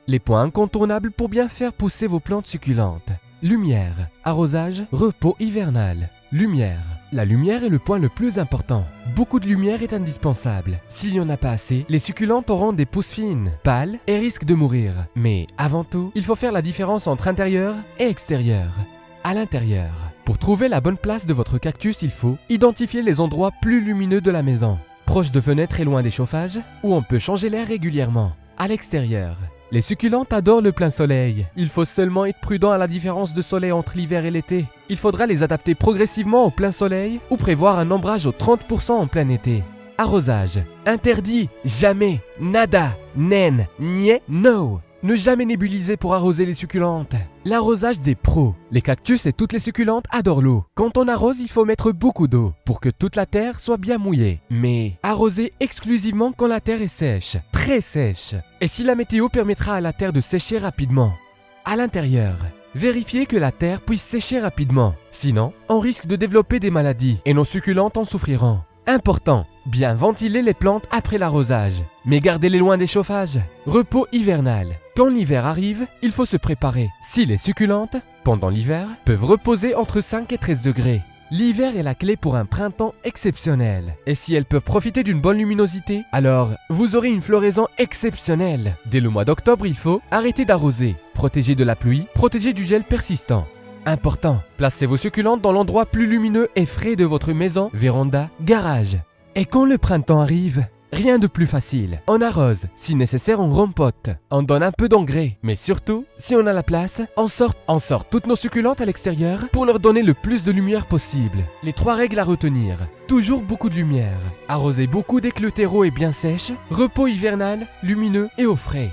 Les points incontournables pour bien faire pousser vos plantes succulentes. Lumière, arrosage, repos hivernal. Lumière. La lumière est le point le plus important. Beaucoup de lumière est indispensable. S'il n'y en a pas assez, les succulentes auront des pousses fines, pâles et risquent de mourir. Mais avant tout, il faut faire la différence entre intérieur et extérieur. À l'intérieur. Pour trouver la bonne place de votre cactus, il faut identifier les endroits plus lumineux de la maison, proche de fenêtres et loin des chauffages, où on peut changer l'air régulièrement. À l'extérieur. Les succulentes adorent le plein soleil. Il faut seulement être prudent à la différence de soleil entre l'hiver et l'été. Il faudra les adapter progressivement au plein soleil ou prévoir un ombrage au 30% en plein été. Arrosage. Interdit. Jamais. Nada. Nen. Niet. No. Ne jamais nébuliser pour arroser les succulentes. L'arrosage des pros. Les cactus et toutes les succulentes adorent l'eau. Quand on arrose, il faut mettre beaucoup d'eau pour que toute la terre soit bien mouillée. Mais arroser exclusivement quand la terre est sèche, très sèche. Et si la météo permettra à la terre de sécher rapidement. À l'intérieur. Vérifiez que la terre puisse sécher rapidement. Sinon, on risque de développer des maladies et nos succulentes en souffriront. Important, bien ventiler les plantes après l'arrosage, mais gardez-les loin des chauffages. Repos hivernal. Quand l'hiver arrive, il faut se préparer. Si les succulentes, pendant l'hiver, peuvent reposer entre 5 et 13 degrés. L'hiver est la clé pour un printemps exceptionnel. Et si elles peuvent profiter d'une bonne luminosité, alors vous aurez une floraison exceptionnelle. Dès le mois d'octobre, il faut arrêter d'arroser, protéger de la pluie, protéger du gel persistant. Important, placez vos succulentes dans l'endroit plus lumineux et frais de votre maison, véranda, garage. Et quand le printemps arrive, rien de plus facile. On arrose, si nécessaire on rempote, on donne un peu d'engrais. Mais surtout, si on a la place, on sort toutes nos succulentes à l'extérieur pour leur donner le plus de lumière possible. Les 3 règles à retenir. Toujours beaucoup de lumière. Arroser beaucoup dès que le terreau est bien sèche. Repos hivernal, lumineux et au frais.